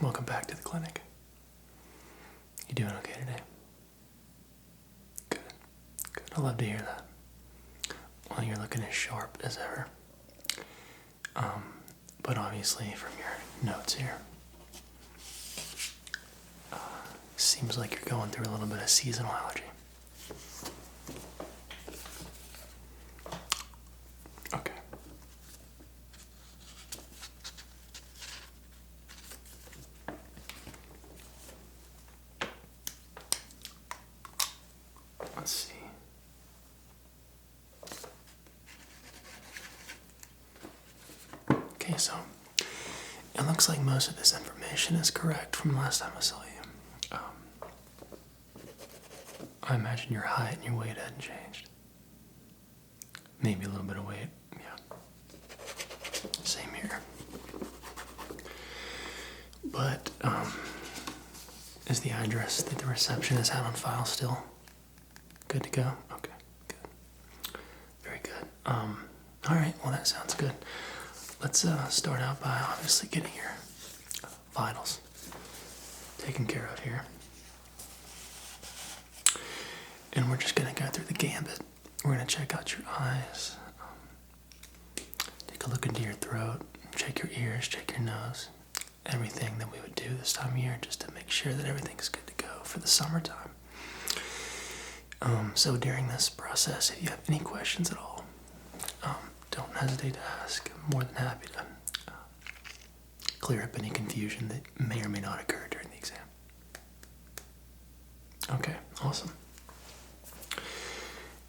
Welcome back to the clinic. You doing okay today? Good. Good. I love to hear that. Well, you're looking as sharp as ever. But obviously from your notes here, seems like you're going through a little bit of seasonal allergy. Okay. Let's see. Okay, so it looks like most of this information is correct from last time I saw you. I imagine your height and your weight hadn't changed. Maybe a little bit of weight, yeah. Same here. But, is the address that the receptionist had on file still good to go? Okay, good. Very good. Alright, well that sounds good. Let's start out by obviously getting your vitals taken care of here. And we're just going to go through the gambit. We're going to check out your eyes, take a look into your throat, check your ears, check your nose. Everything that we would do this time of year just to make sure that everything's good to go for the summertime. So during this process, if you have any questions at all, don't hesitate to ask. I'm more than happy to clear up any confusion that may or may not occur during the exam. Okay, awesome.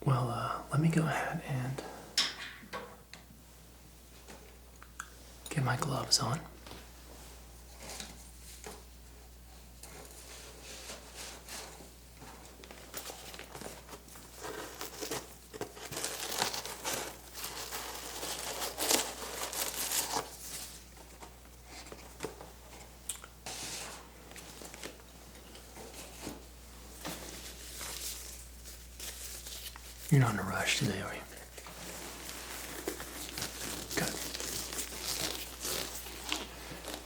Well, let me go ahead and get my gloves on. You're not in a rush today, are you? Good.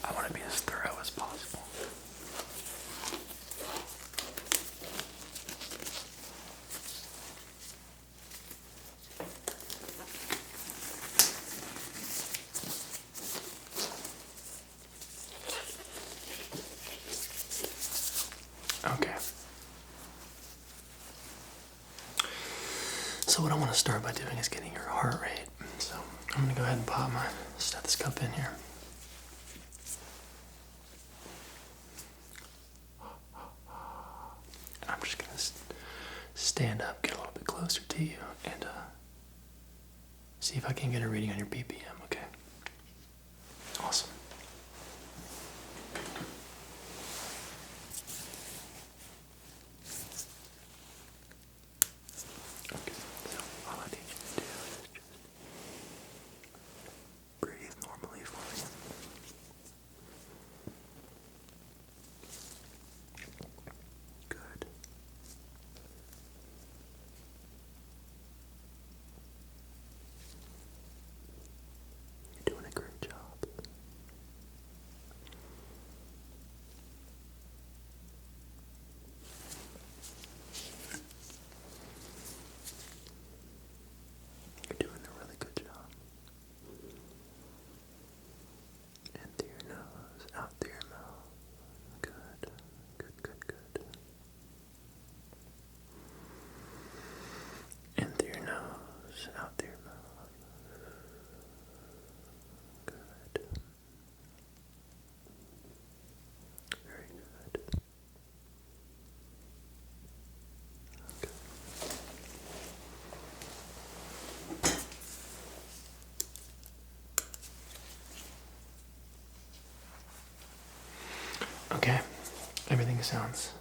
I want to be as thorough as possible. Okay. So what I want to start by doing is getting your heart rate. So I'm going to go ahead and pop my stethoscope in here. And I'm just going to stand up, get a little bit closer to you, and see if I can get a reading on your BPM, okay? Awesome. Okay, everything sounds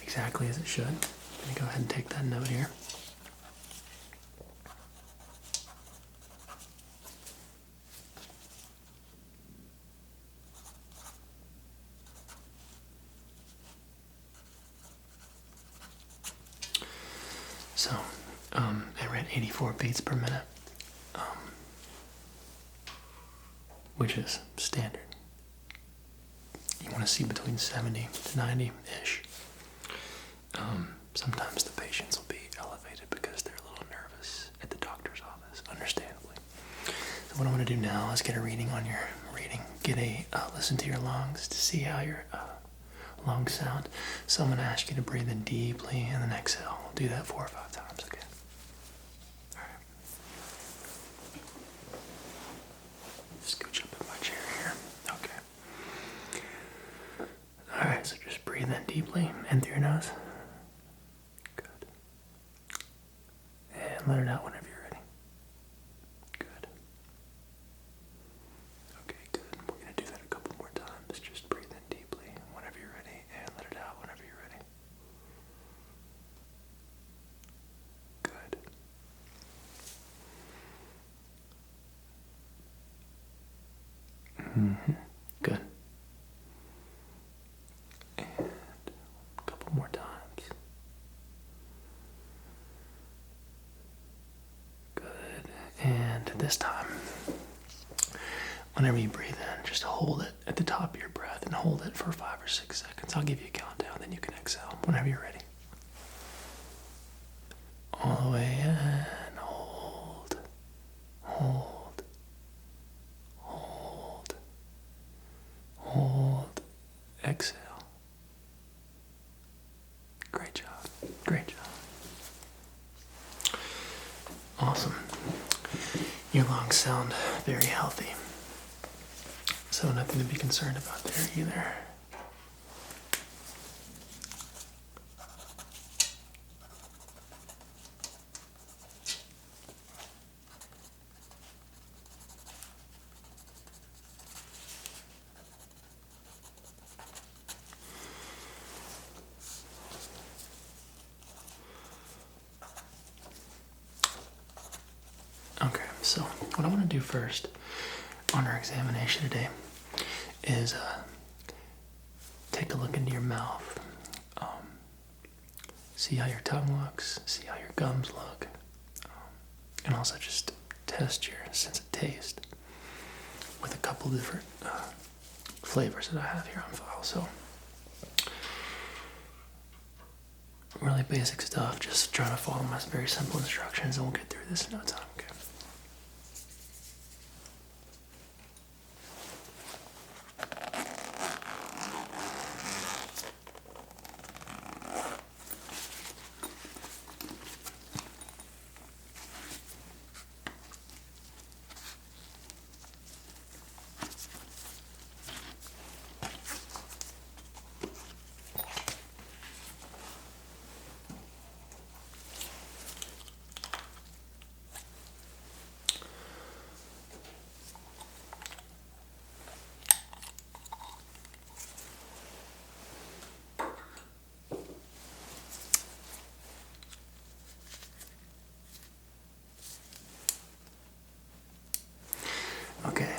exactly as it should. Let me go ahead and take that note here. So, I read 84 beats per minute, which is standard. to see between 70 to 90-ish. Sometimes the patients will be elevated because they're a little nervous at the doctor's office, understandably. So what I'm going to do now is get a reading on your listen to your lungs to see how your lungs sound. So I'm going to ask you to breathe in deeply and then exhale. We'll do that 4 or 5 times, okay? All right. Scooch up in my chair here. Okay. All right, so just breathe in deeply in through your nose. Good. And let it out whenever you're ready. Good. Okay, good. We're going to do that a couple more times. Just breathe in deeply whenever you're ready and let it out whenever you're ready. Good. Good. And a couple more times. Good. And this time, whenever you breathe in, just hold it at the top of your breath and hold it for 5 or 6 seconds. I'll give you a countdown, then you can exhale whenever you're ready. All the way in, hold, hold, hold, hold, exhale. Great job, great job. Awesome. Your lungs sound very healthy. So nothing to be concerned about there either. Okay, so what I want to do first on our examination today is take a look into your mouth, see how your tongue looks, see how your gums look, and also just test your sense of taste with a couple different flavors that I have here on file. So really basic stuff, just trying to follow my very simple instructions and we'll get through this in no time, okay? Okay,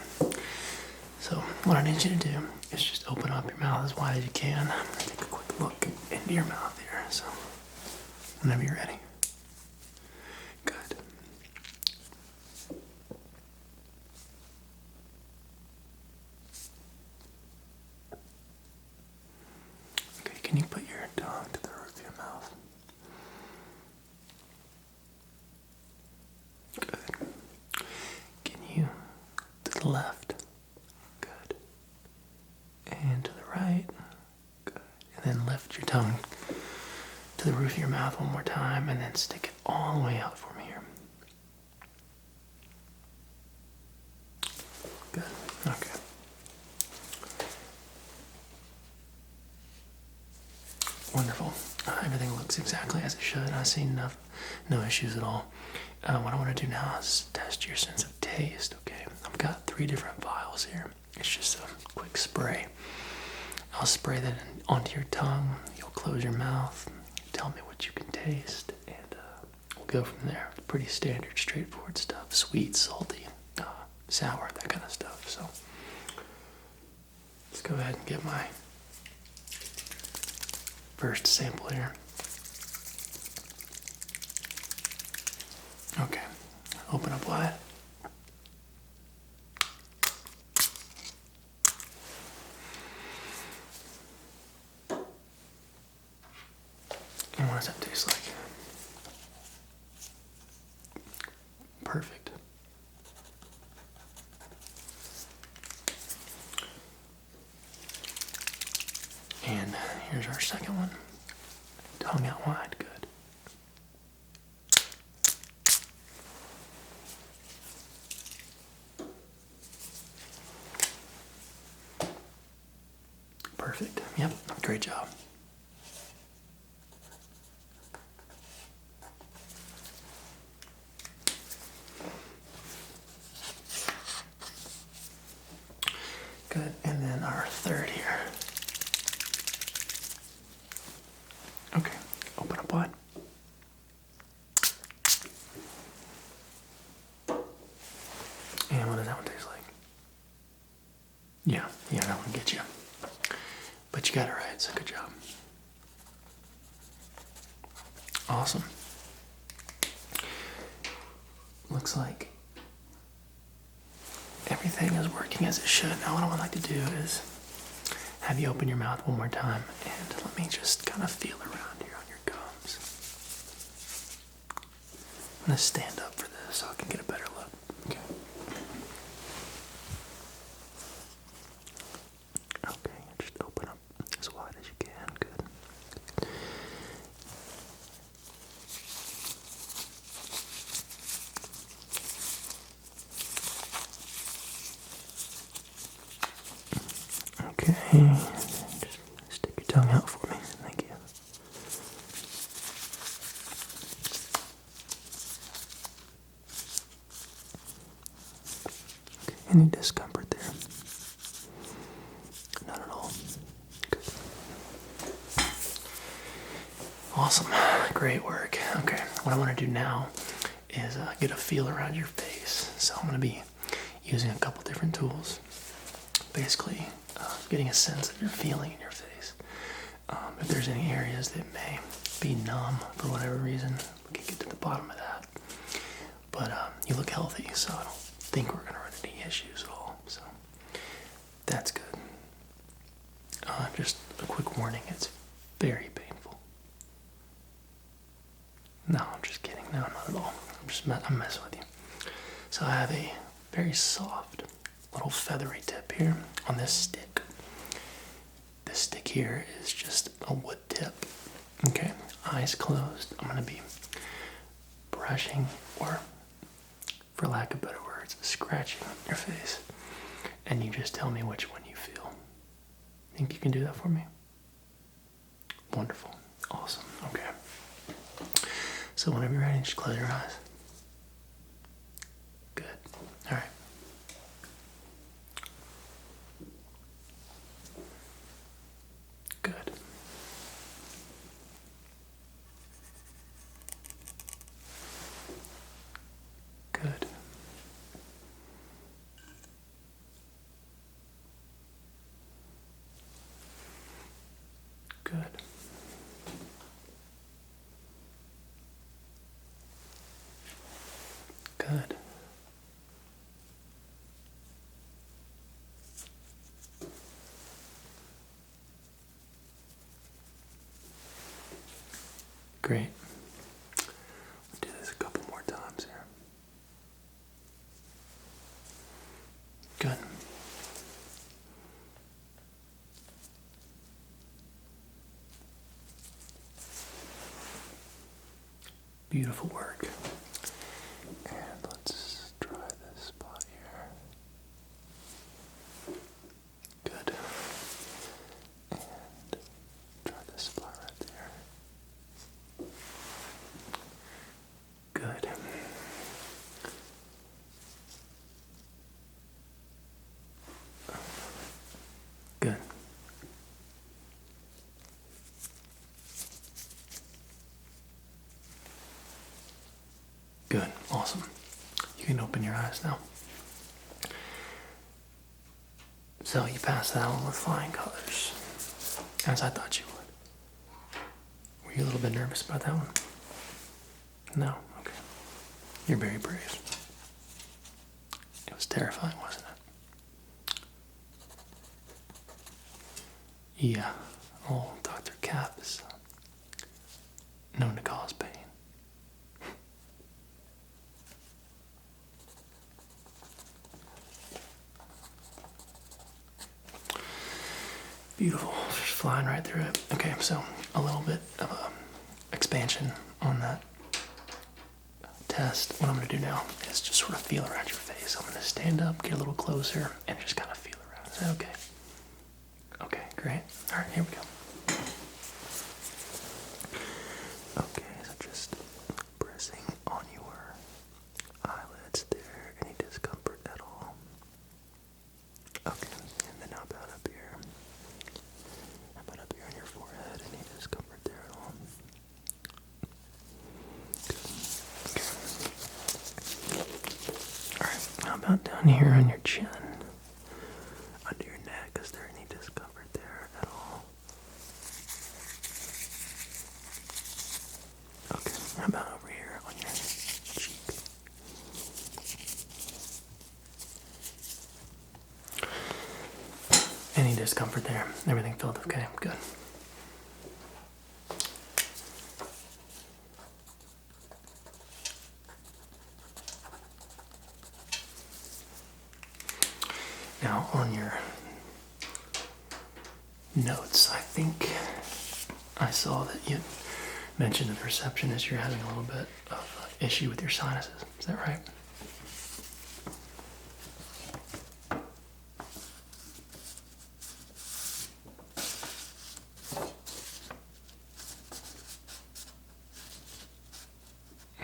so what I need you to do is just open up your mouth as wide as you can. Take a quick look into your mouth here, so whenever you're ready. Good. Okay, can you put your tongue to the roof of your mouth? Good. Can you to the left? Good. And to the right? Good. And then lift your tongue to the roof of your mouth one more time and then stick it all the way out for me here. Good. Okay. Wonderful. Everything looks exactly as it should. I see no issues at all. What I want to do now is test your sense of taste, okay? I've got 3 different vials here. It's just a quick spray. I'll spray that onto your tongue. You'll close your mouth. Tell me what you can taste, and we'll go from there. Pretty standard, straightforward stuff. Sweet, salty, sour, that kind of stuff. So let's go ahead and get my first sample here. Okay, open up wide. does that taste like? Perfect. And here's our second one. Tongue out wide, good. Perfect. Yep, great job. Good, and then our third here. Okay, open up wide. And what does that one taste like? Yeah, that one gets you. But you got it right, so good job. Awesome. Looks like everything is working as it should. Now what I would like to do is have you open your mouth one more time and let me just kind of feel around here on your gums. I'm going to stand up for this so I can get a better look. Okay. Okay, just open up as wide as you can. Good. Okay, just stick your tongue out for me. Thank you. Okay, any discomfort there? Not at all. Good. Awesome. Great work. Okay, what I want to do now is get a feel around your face. So I'm going to be using a couple different tools. Basically, getting a sense of your feeling in your face. If there's any areas that may be numb for whatever reason, we can get to the bottom of that. But you look healthy, so I don't think we're going to run into any issues at all. So that's good. Just a quick warning, it's very painful. No, I'm just kidding. No, not at all. I'm messing with you. So I have a very soft little feathery tip here on this stick. This stick here is just a wood tip. Okay, eyes closed. I'm going to be brushing, or for lack of better words, scratching your face. And you just tell me which one you feel. Think you can do that for me? Wonderful. Awesome. Okay. So whenever you're ready, just close your eyes. Good. All right. Good. Good. Good. Good. Great. We'll do this a couple more times here. Good. Beautiful work. And let's try this spot here. Good. And try this spot right there. Good. Good. Good. Awesome. You can open your eyes now. So you passed that one with flying colors, as I thought you would. Were you a little bit nervous about that one? No? Okay. You're very brave. It was terrifying, wasn't it? Yeah. Oh, Dr. Cap is known to cause pain. Beautiful, just flying right through it. Okay, so a little bit of expansion on that test. What I'm going to do now is just sort of feel around your face. I'm going to stand up, get a little closer, and just kind of feel around. Is that okay? Okay, great. All right, here we go. Okay, so just pressing on your eyelids there. Any discomfort at all? Okay, and then how about up here? How about up here on your forehead? Any discomfort there at all? Okay. Alright, how about down here on your chin? Under your neck, is there any discomfort there at all? Okay, how about over here on your cheek? Any discomfort there? Everything felt okay? Good. Now, on your notes, I think I saw that you mentioned to the receptionist you're having a little bit of issue with your sinuses. Is that right?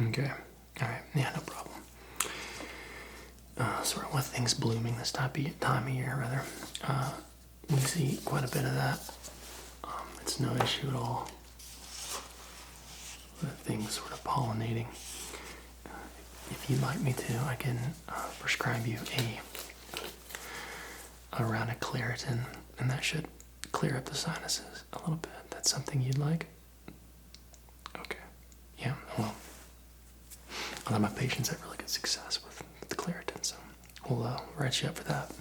Okay. All right. Yeah, no problem. Sort of with things blooming this time of year, rather, we see quite a bit of that. It's no issue at all with things sort of pollinating. If you'd like me to, I can prescribe you a round of Claritin, and that should clear up the sinuses a little bit. That's something you'd like? Okay. Yeah, well, a lot of my patients have really good success with the Claritin, so we'll write you up for that.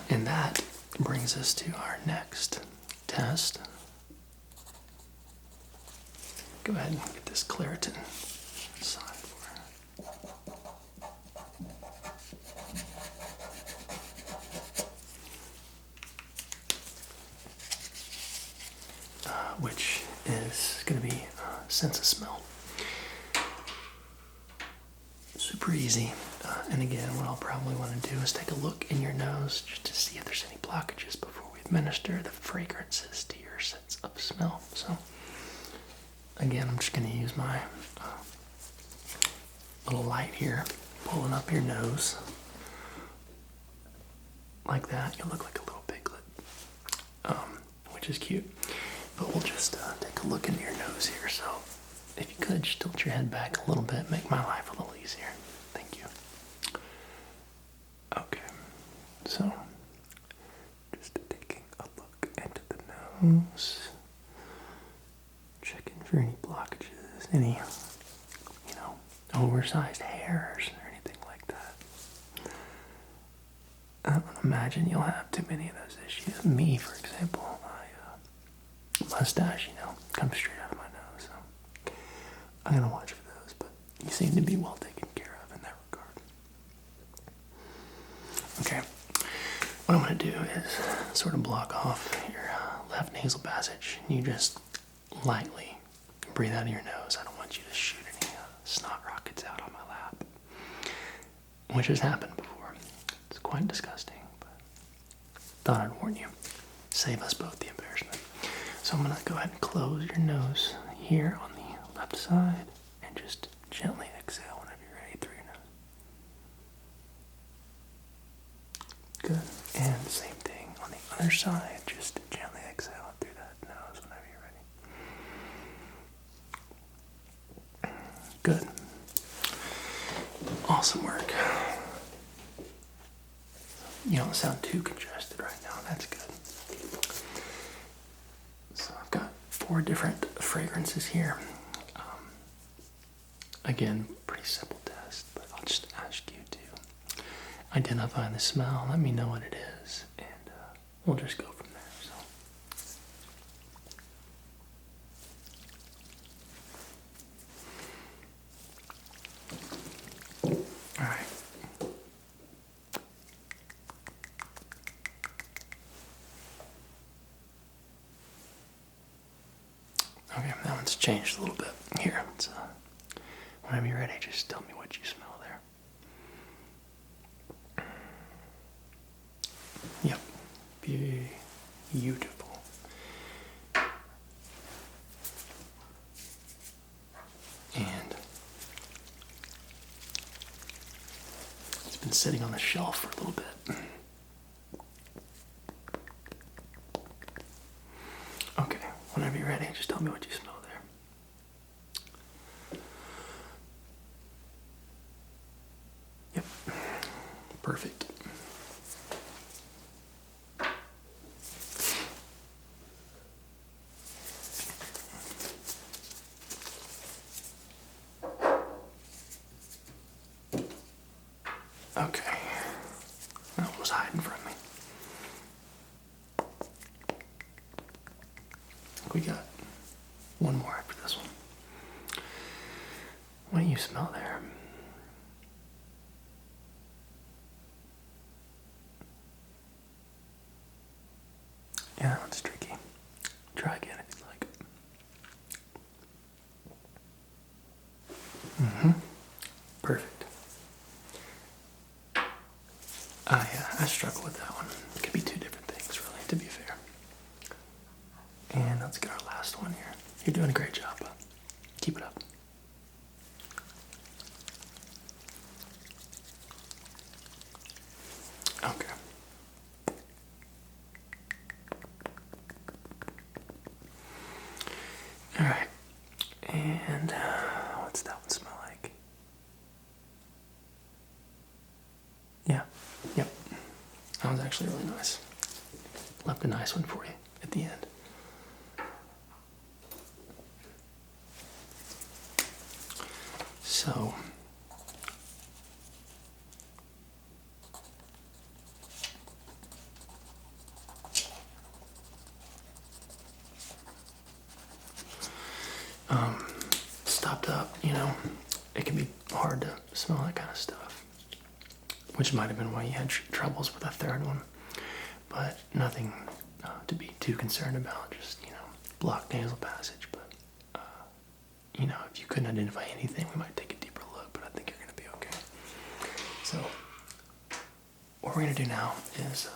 And that brings us to our next test. Go ahead and get this Claritin aside for which is going to be sense of smell. Super easy. And again, what I'll probably want to do is take a look in your nose just to see if there's any blockages before we administer the fragrances to your sense of smell. So, again, I'm just going to use my little light here, pulling up your nose like that. You look like a little piglet, which is cute. But we'll just take a look into your nose here. So, if you could, just tilt your head back a little bit, make my life a little easier. Thank you. Okay, so just taking a look into the nose, checking for any blockages, any, oversized hairs or anything like that. I don't imagine you'll have too many of those issues. Me, for example, my mustache, comes straight out of my nose, so I'm gonna watch for those, but you seem to be well taken care of in that regard. Okay, what I'm going to do is sort of block off your left nasal passage. You just lightly breathe out of your nose. I don't want you to shoot any snot rockets out on my lap, which has happened before. It's quite disgusting, but thought I'd warn you. Save us both the embarrassment. So I'm going to go ahead and close your nose here on the left side and just gently exhale whenever you're ready through your nose. Good. And same thing on the other side. Just gently exhale through that nose whenever you're ready. Good. Awesome work. You don't sound too congested right now. That's good. So I've got 4 different fragrances here. Again, pretty simple test, but I'll just ask you to identify the smell. Let me know what it is, and we'll just go from there. So, it's changed a little bit. Here, let's, whenever you're ready, just tell me what you smell there. Yep. Beautiful. And it's been sitting on the shelf for a little bit. Okay, whenever you're ready, just tell me what you smell there. Yep. Perfect. Okay. That one was hiding from me. We got one more after this one. What do you smell there? Yeah, that one's tricky. Try again if you like. Perfect. I struggle with that one. It could be two different things, really, to be fair. And let's get our last one here. You're doing a great job, bud. Keep it up. Okay. All right. And what's that one smell like? Yeah. Yep. That was actually really nice. Left a nice one for you at the end. So, stopped up, it can be hard to smell that kind of stuff, which might have been why you had troubles with the third one, but nothing to be too concerned about, just, blocked nasal passage, but, if you couldn't identify anything, we might take a deeper look, but I think you're going to be okay. So, what we're going to do now is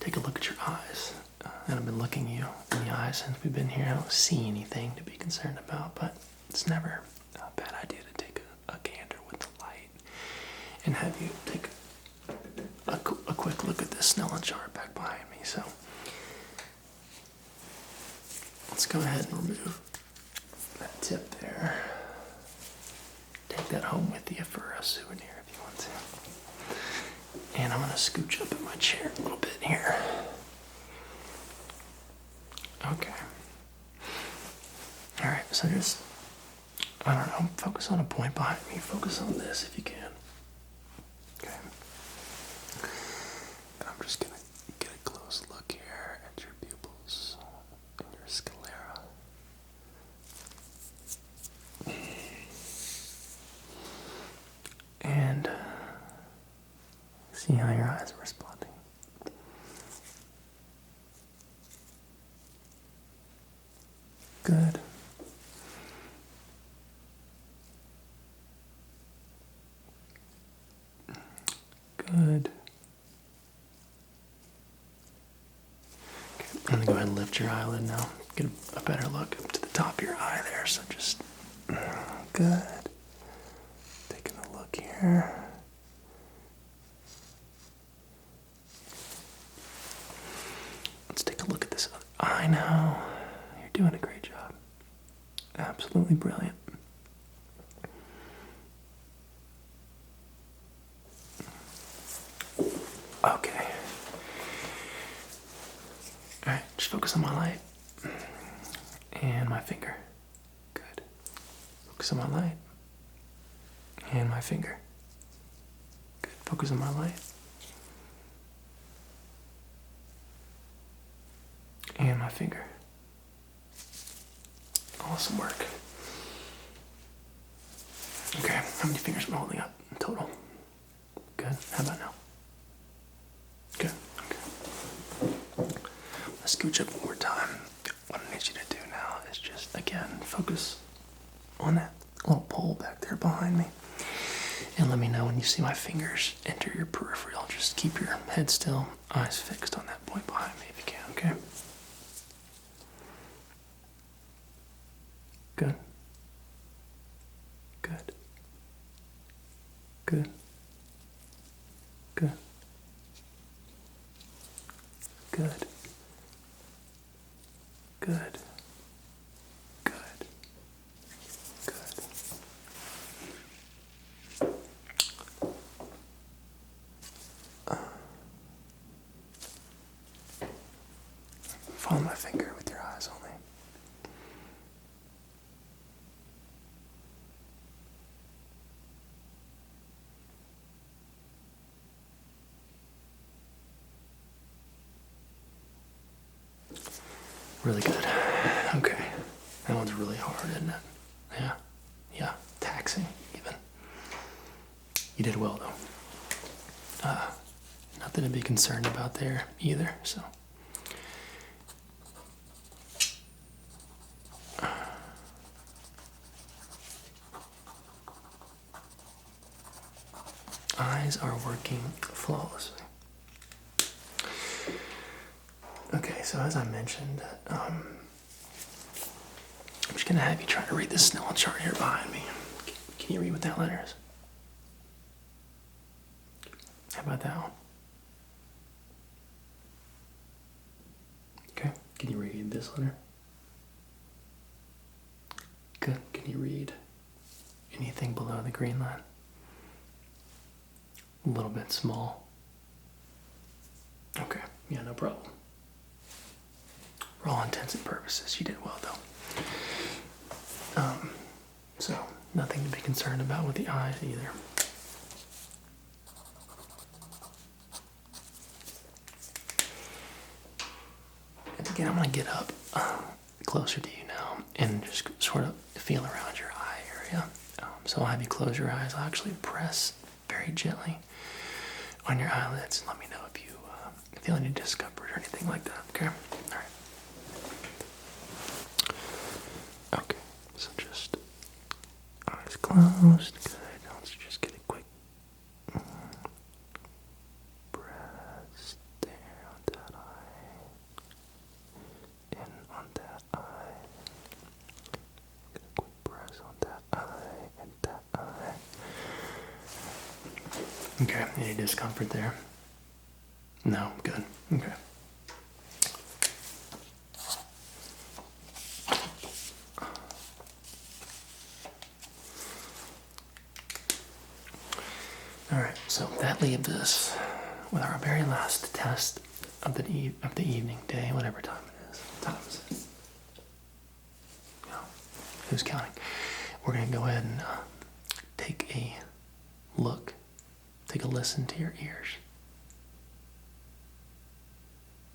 take a look at your eyes. And I've been looking you in the eyes since we've been here. I don't see anything to be concerned about, but it's never a bad idea to take a gander with the light and have you take a quick look at this Snellen chart back behind me. So let's go ahead and remove that tip there. Take that home with you for a souvenir if you want to. And I'm going to scooch up in my chair a little bit here. Okay. Alright, so just, I don't know, focus on a point behind me. Focus on this if you can. Okay. And I'm just going to get a close look here at your pupils and your sclera. And see how your eyes are responding. Good. Good. Okay, I'm going to go ahead and lift your eyelid now. Get a better look up to the top of your eye there. So just, good. Taking a look here. Let's take a look at this other eye now. You're doing a great job. Absolutely brilliant. Okay. Alright, just focus on my light. And my finger. Good. Focus on my light. And my finger. Good. Focus on my light. And my finger. Awesome work. Okay, how many fingers am I holding up in total? Good. How about now? Good. Okay. Let's scooch up one more time. What I need you focus on that little pole back there behind me. And let me know when you see my fingers enter your peripheral. Just keep your head still, eyes fixed on that point behind me if you can, okay? Good. Good. Good. Good. Good. Good. Good. Good. Follow my finger with your eyes only. Really good. Okay. That one's really hard, isn't it? Yeah. Yeah. Taxing, even. You did well, though. Nothing to be concerned about there either, so. Eyes are working flawlessly. Okay, so as I mentioned, I'm just going to have you try to read this Snellen chart here behind me. Can you read what that letter is? How about that one? Okay, can you read this letter? Good. Can you read anything below the green line? A little bit small. Okay, yeah, no problem. For all intents and purposes, you did well, though. So, nothing to be concerned about with the eyes either. And again, I'm going to get up closer to you now and just sort of feel around your eye area. So I'll have you close your eyes. I'll actually press very gently on your eyelids and let me know if you feel any discomfort or anything like that, okay? All right. Okay, so just eyes closed. Good. Let's just get a quick press there on that eye. In on that eye. Get a quick press on that eye and that eye. Okay, any discomfort there? No, good. Okay. All right, so that leaves us with our very last test of the evening, day, whatever time it is. What time is it? No, who's counting? We're gonna go ahead and take a look, take a listen to your ears.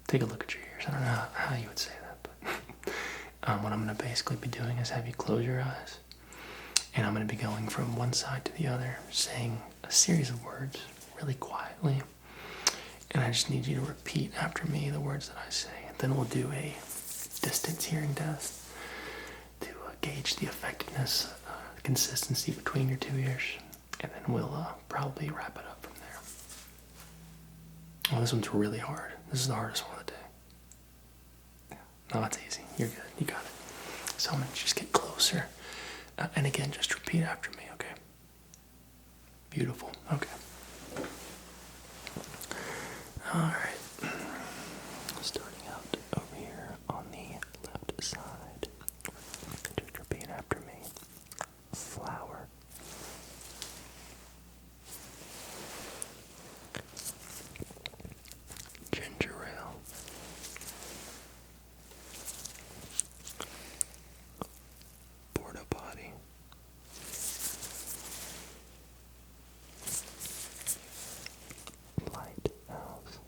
Take a look at your ears. I don't know how you would say that, but what I'm going to basically be doing is have you close your eyes, and I'm going to be going from one side to the other, saying a series of words really quietly, and I just need you to repeat after me the words that I say, and then we'll do a distance hearing test to gauge the effectiveness, consistency between your two ears, and then we'll probably wrap it up from there. Oh, this one's really hard. This is the hardest one of the day. No, it's easy. You're good. You got it. So I'm going to just get closer. And again, just repeat after me, okay? Beautiful. Okay. All right. Starting out over here on the left side. Just repeat after me. Flower. Ginger ale. Porta potty. Lighthouse.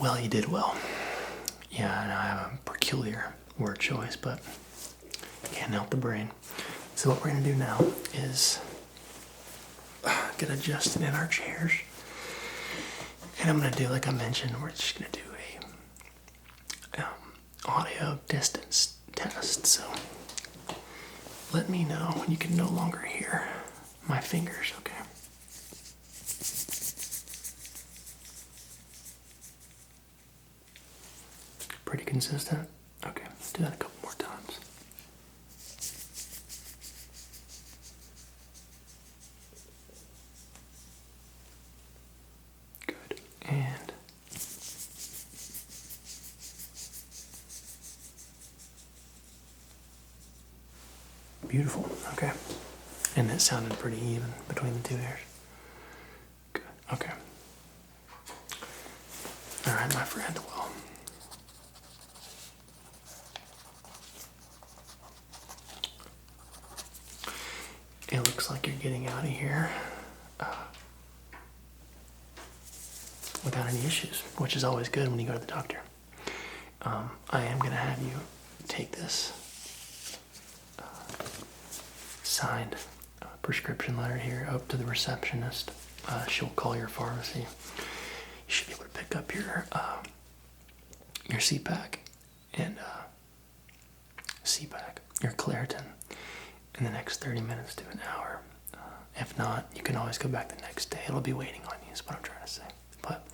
Well, you did well. Yeah, and I have a peculiar word choice, but can't help the brain. So what we're gonna do now is get adjusted in our chairs. And I'm gonna do, like I mentioned, we're just gonna do a audio distance test. So let me know when you can no longer hear my fingers, okay? Pretty consistent? Okay, let's do that a couple more times. Good. And beautiful. Okay. And it sounded pretty even between the two ears. Good. Okay. All right, my friend. Well, it looks like you're getting out of here without any issues, which is always good when you go to the doctor. I am going to have you take this signed prescription letter here up to the receptionist. She'll call your pharmacy. You should be able to pick up your CPAC and CPAC, your Claritin, in the next 30 minutes to an hour. If not, you can always go back the next day. It'll be waiting on you, is what I'm trying to say. But,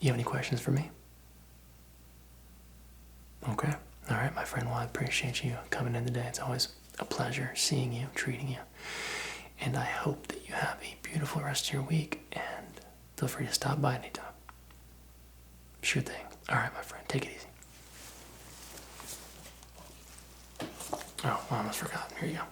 you have any questions for me? Okay. All right, my friend. Well, I appreciate you coming in today. It's always a pleasure seeing you, treating you. And I hope that you have a beautiful rest of your week, and feel free to stop by anytime. Sure thing. All right, my friend. Take it easy. Oh, I almost forgot. Here you go.